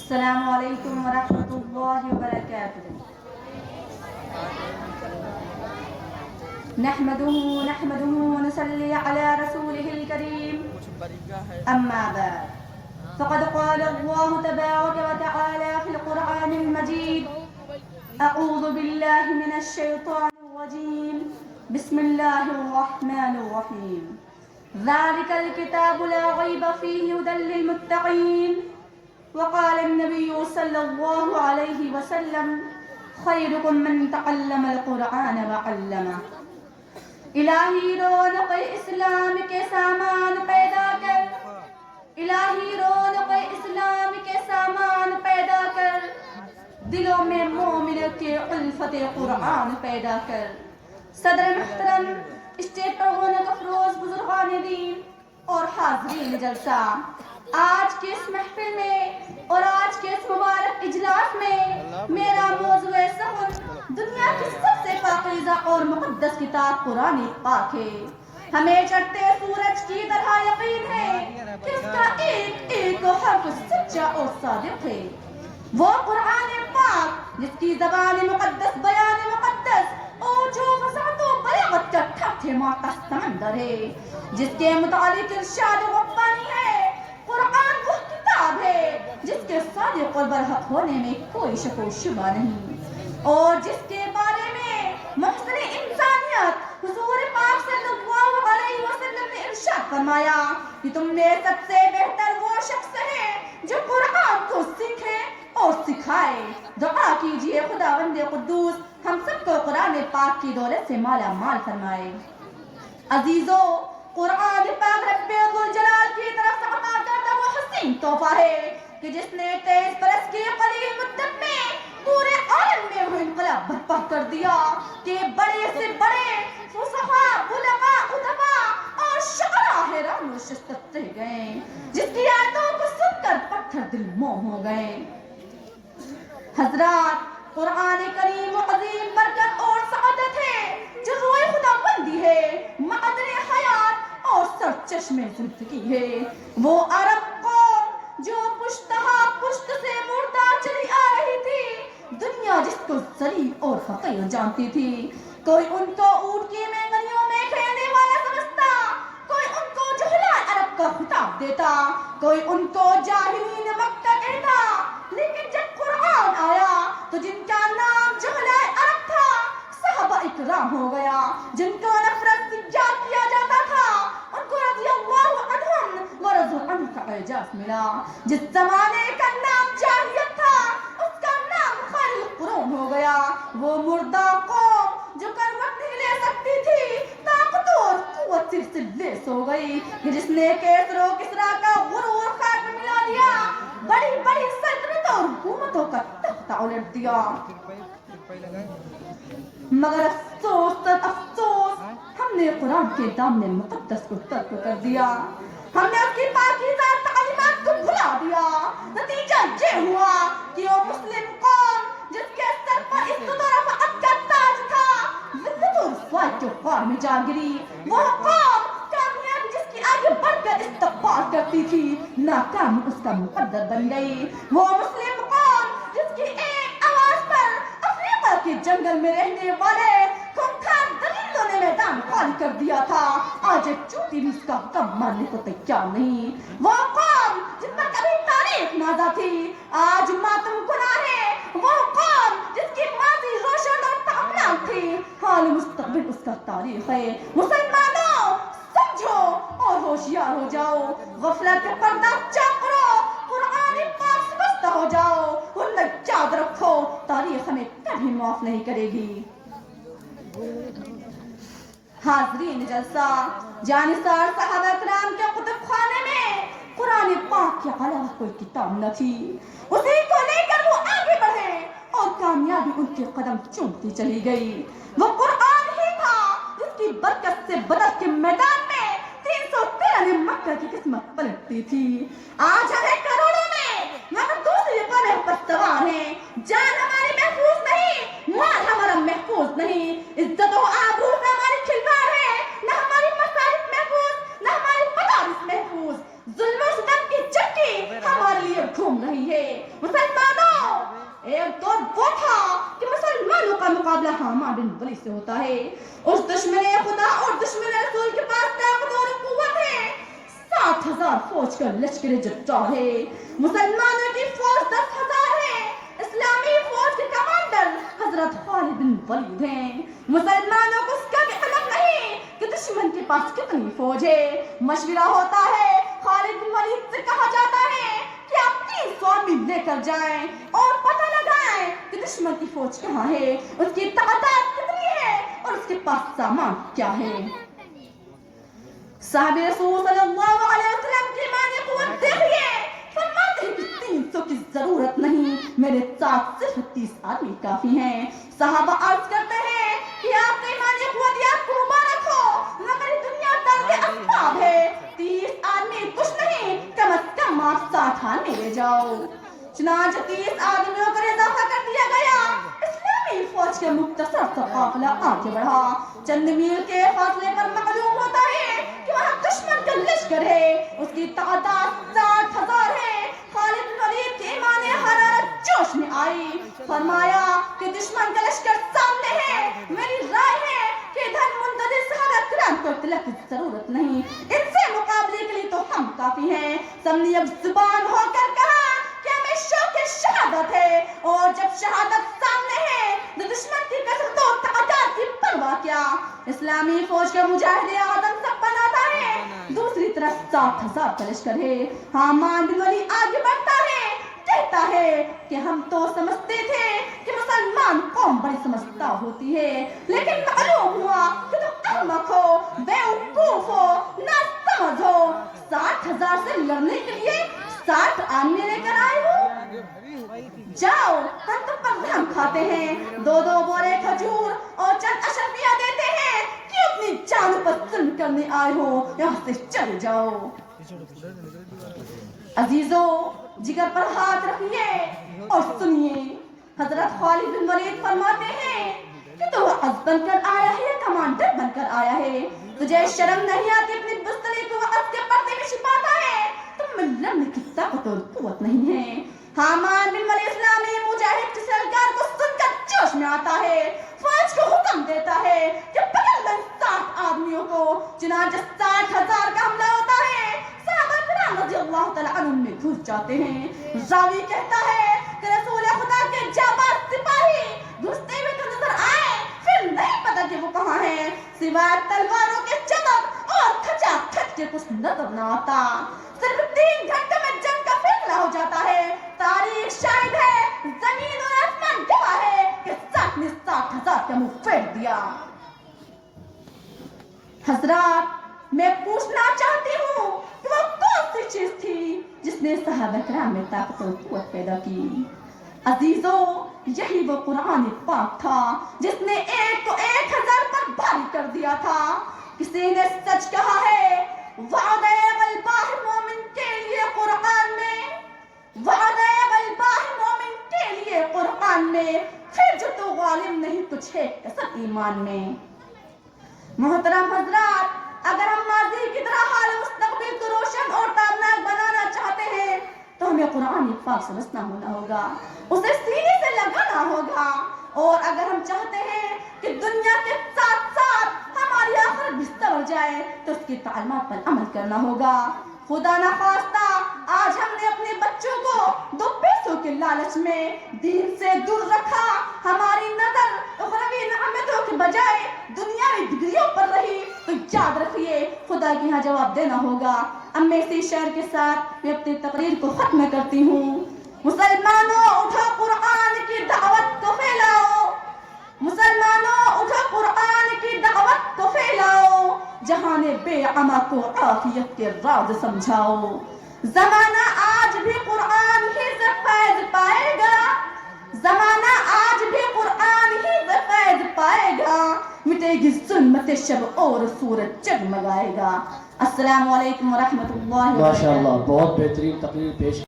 السلام علیکم ورحمۃ اللہ وبرکاتہ. نحمده ونصلي على رسوله الكريم. أما بعد فقد قال الله تبارك وتعالى في القرآن المجيد: أعوذ بالله من الشيطان الرجيم. بسم الله الرحمن الرحيم. ذلك الكتاب لا ريب فيه هدى للمتقين. وقال النبي صلى الله عليه وسلم: خيركم من تعلم القرآن وعلمه. الہی رونق اسلام کے سامان پیدا کر، الہی رونق اسلام کے سامان پیدا کر، دلوں میں مومن کے الفت قرآن پیدا کر. صدر محترم، اسٹیٹ رونق افروز بزرگان دین اور حاضرین جلسہ، آج کے اس محفل میں اور آج کے اس مبارک اجلاس میں میرا موضوع سخن دنیا کی سب سے پاکیزہ اور مقدس کتاب قرآن پاک ہے. ہمیں چڑھتے سورج کی طرح یقین ہے کہ اس کا ایک ایک حرف سچا اور صادق ہے. وہ قرآن پاک جس کی زبان مقدس، بیان مقدس اور جو وسعت و بلاغت کا ٹھٹھے ماں کا سمندر ہے، جس کے متعلق ارشاد ربانی ہے. قرآن وہ کتاب ہے جس کے صادق اور برحق ہونے میں کوئی شک و شبہ نہیں، اور جس کے بارے میں محسن انسانیت حضور پاک صلی اللہ علیہ وسلم نے ارشاد فرمایا کہ تم میں سب سے بہتر وہ شخص ہے جو قرآن کو سیکھے اور سکھائے. دعا کیجئے خداوند قدوس ہم سب کو قرآن پاک کی دولت سے مالا مال فرمائے. عزیزو، قرآن پاک رب ذوالجلال کی طرف سے عطا کردہ وہ حسین تحفہ ہے کہ جس نے 23 برس کی قلیل مدت میں پورے عالم میں وہ انقلاب برپا کر دیا کہ بڑے سے بڑے فصحاء، بلغاء، ادباء اور شعراء حیران و شگفت رہ گئے، جس کی آیتوں کو سن کر پتھر دل موم ہو گئے. حضرات، قرآن کریم عظیم برکت اور سعادت ہے جو روح خدا بندی ہے، معدن حیات اور سرچشمے زندگی ہے. وہ عرب قوم جو پشتہا پشت سے مردہ چلی آ رہی تھی، دنیا جس کو ذلیل اور حقیر جانتی تھی. کوئی ان کو اونٹ کی مینگنیوں میں کھیلنے والا سمجھتا، کوئی ان کو جہلاء عرب کا خطاب دیتا، کوئی ان کو جاہلین مکہ کہتا. لیکن جب قرآن آیا تو جن کا نام جہلاء عرب تھا صحابہ اکرام ہو گیا، جن کو نفرت سے یاد کیا جاتا تھا ان کو رضی اللہ عنہم ورضوا عنہ کا اعزاز ملا. جس زمانے کا نام جاہلیت تھا اس کا نام خیر القرون ہو گیا. وہ مردہ قوم جو کروٹ نہیں لے سکتی تھی، طاقت اور قوت سے لیس ہو گئی، جس نے کیسر و کسریٰ کا غرور خاک میں ملا دیا، بڑی بڑی سلطنتوں اور حکومتوں کا تخت الٹ دیا. مگر افسوس افسوس، ہم نے قرآن کے دامن مقدس کو ترک کر دیا، ہم نے اس کی پاکیزہ تعلیمات کو بھلا دیا. نتیجہ یہ ہوا کہ وہ مسلم قوم جس کے سر پر عزت و رفعت کا تاج تھا، ذلت و رسوائی کے غار میں جا گری. وہ قوم کامیابی جس کی آگے بڑھ کر استقبال کرتی تھی، ناکامی اس کا مقدر بن گئی. وہ مسلم قوم جس کی ایک آواز پر افریقہ کے جنگل میں رہنے والے خونخوار دلندوں نے میدان خالی کر دیا تھا، آج ایک چوٹی بھی اس کا حکم ماننے کو تیار نہیں. وہ قوم جن پر کبھی تاریخ نازا تھی آج ماتم گناہ ہے. وہ قوم جس کی ماضی روشن اور تابناک تھی، حال مستقبل اس کا تاریخ ہے. مسلمانوں، سمجھو اور ہوشیار ہو جاؤ، غفلت کا پردہ چاک کرو، قرآن پاک سے وابستہ ہو جاؤ، ان میں یاد رکھو تاریخ ہمیں کبھی معاف نہیں کرے گی. حاضرین جلسہ، جانثار صحابہ کرام کے کتب خانے میں قرآن پاک کے علاوہ کوئی کتاب نہ تھی. اسی کو لے کر وہ آگے بڑھے اور کامیابی ان کے قدم چومتی چلی گئی. وہ قرآن ہی تھا جس کی برکت سے بدر کے میدان میں 313 مکہ کی قسمت پلٹتی تھی. آج ہمیں کروڑوں میں مگر دوسری قومیں پر سوار ہیں. جان ہماری محفوظ نہیں، مال ہمارا محفوظ نہیں، عزت و آبرو میں ہماری کھلواڑ ہے، نہ ہماری مساجد محفوظ، نہ ہماری مدارس محفوظ. ظلم و ستم کی چکی ہمارے لیے گھوم رہی ہے۔ مسلمانوں، ایک دور وہ تھا کہ مسلمانوں کا مقابلہ حامہ بن ولید سے ہوتا ہے۔ اس دشمن خدا اور دشمن رسول کے پاس طاقت اور قوت ہے۔ 7,000 فوج کا لشکر جٹا ہے۔ مسلمانوں کی فوج 10,000 ہے۔ اسلامی فوج کے کمانڈر حضرت خالد بن ولید ہیں۔ مسلمانوں کو اس کا بھی علم نہیں کہ دشمن کے پاس کتنی فوج ہے۔ مشورہ ہوتا ہے، خالد بن ولید سے کہا جاتا ہے کہ آپ 300 آدمی لے کر جائیں اور پتہ لگائیں کہ دشمن کی فوج کہاں ہے، اس کی تعداد کتنی ہے اور اس کے پاس سامان کیا ہے۔ صحابہ رسول صلی اللہ علیہ وسلم کی ایمانی قوت دیکھیے، فرماتے ہیں کہ 300 کی ضرورت نہیں، میرے ساتھ صرف 30 آدمی کافی ہیں۔ صحابہ عرض کرتے ہیں کہ آپ کی ایمانی قوت یا آپ کو مبارک ہو، مگر دنیا درد اسباب ہے، 30 آدمی کچھ نہیں، کم از کم آپ 60 آدمی لے جاؤ۔ چنانچہ 30 آدمیوں پر اضافہ کر دیا گیا۔ اسلامی فوج کے مختصر سا قافلہ آگے بڑھا۔ چند میل کے فاصلے پر معلوم ہوتا ہے کہ وہاں دشمن کا لشکر ہے، اس کی تعداد 60,000 ہے۔ خالد بن ولید کی ایمان حرارت جوش میں آئی، فرمایا کہ دشمن کا لشکر سامنے ہے، میری رائے ہے کہ ادھر منتظر صحابہ کرام کو اطلاع کی ضرورت نہیں، ان سے مقابلے کے لیے تو ہم کافی ہیں۔ سب نے اب زبان ہو کر کہا کہ ہمیں شوق شہادت ہے، اور جب شہادت سامنے ہے تو دشمن کی کثرت و تعداد کی پرواہ کیا۔ اسلامی فوج کا مجاہد اعظم سب بناتا ہے، دوسری طرف 60,000 کا لشکر ہے۔ حامان بن ولید آگے بڑھتا ہے، کہتا ہے کہ ہم تو سمجھتے تھے کہ مسلمان قوم بڑی سمجھدار ہوتی ہے، لیکن معلوم ہوا کہ تم احمق ہو، بیوقوف ہو، ناسمجھ ہو۔ 60,000 سے لڑنے کے لیے 60 آدمی لے کر آئے ہو؟ جاؤ، ہم تم پر رحم کھاتے ہیں، 2 بورے کھجور اور چند اشرفیہ دیتے ہیں کہ اپنی جان پر ظلم کرنے آئے ہو، یہاں سے چلے جاؤ۔ عزیزو، جگر پر ہاتھ رکھیے اور سنیے۔ حضرت خالد بن ولید فرماتے ہیں کہ تو عز بن کر آیا ہے یا کمانڈر بن کر آیا ہے؟ تجھے شرم نہیں آتی اپنی بستری کو عز کے پردے میں چھپاتا ہے؟ تم میں لڑنے کی طاقت اور قوت نہیں ہے۔ حامان بن ولید اسلامی مجاہد کی سرکار کو سن کر جوش میں آتا ہے، فوج کو حکم دیتا ہے کہ پکڑ لیں 60 آدمیوں کو۔ چنانچہ 60,000 کا حملہ ہوتا ہے۔ صحابہ کرام رضی اللہ تعالیٰ عنہم میں گھس جاتے ہیں۔ راوی کہتا ہے کہ رسول خدا کے جانباز سپاہی گھستے ہوئے تو نظر آئے، پھر نہیں پتا کہ وہ کہاں ہیں، سوائے تلواروں کے چمک اور کھچا کھچ کے کچھ نظر نہ آتا۔ صرف 3 گھنٹے میں جنگ کا فیصلہ ہو جاتا ہے۔ تاریخ شاہد ہے، زمین اور آسمان گواہ ہے کہ 60 نے 60,000 کا منہ پھیر دیا۔ حضرات، میں پوچھنا چاہتی ہوں کہ وہ کون سی چیز تھی جس نے صحابہ کرام میں طاقت و قوت پیدا کی؟ عزیزو، یہی وہ قرآن پاک تھا جس نے 1 کو 1,000 پر بھاری کر دیا تھا۔ کسی نے سچ کہا ہے، وعدہ غلبہ ہے مومن کے لیے قرآن میں، وعدہ غلبہ ہے مومن کے لیے قرآن میں، پھر جو تو غالب نہیں کچھ ہے کسر ایمان میں۔ محترم حضرات، اگر ہم ماضی کی طرح حال مستقبل کو روشن اور تابناک بنانا چاہتے ہیں تو ہمیں قرآن پاک سے وسنا ہونا ہوگا، اسے سینے سے لگانا ہوگا، اور اگر ہم چاہتے ہیں کہ دنیا کے ساتھ ساتھ ہماری آخرت بھی سنور جائے تو اس کی تعلیمات پر عمل کرنا ہوگا۔ خدا نخواستہ آج ہم نے اپنے بچوں کو 2 پیسوں کے لالچ میں دین سے دور رکھا، ہماری نظر اخروی نعمتوں کے بجائے دنیاوی ڈگریوں پر رہی، تو یاد رکھیے خدا کے ہاں جواب دینا ہوگا۔ اب میں اسی شعر کے ساتھ میں اپنی تقریر کو ختم کرتی ہوں۔ مسلمانوں، اٹھو قرآن کی دعوت کو پھیلاؤ، مسلمانوں اٹھو قرآن کی دعوت کو پھیلاؤ، جہاں نے بے عما کو عافیت کے راز سمجھاؤ۔ زمانہ آج بھی قرآن ہی سے فیض پائے گا، زمانہ آج بھی قرآن ہی سے فیض پائے گا، مٹے گی ظلمت شب اور سورج جگمگائے گا۔ السلام علیکم ورحمۃ اللہ وبرکاتہ۔ ماشاءاللہ، بہت بہترین تقریر پیش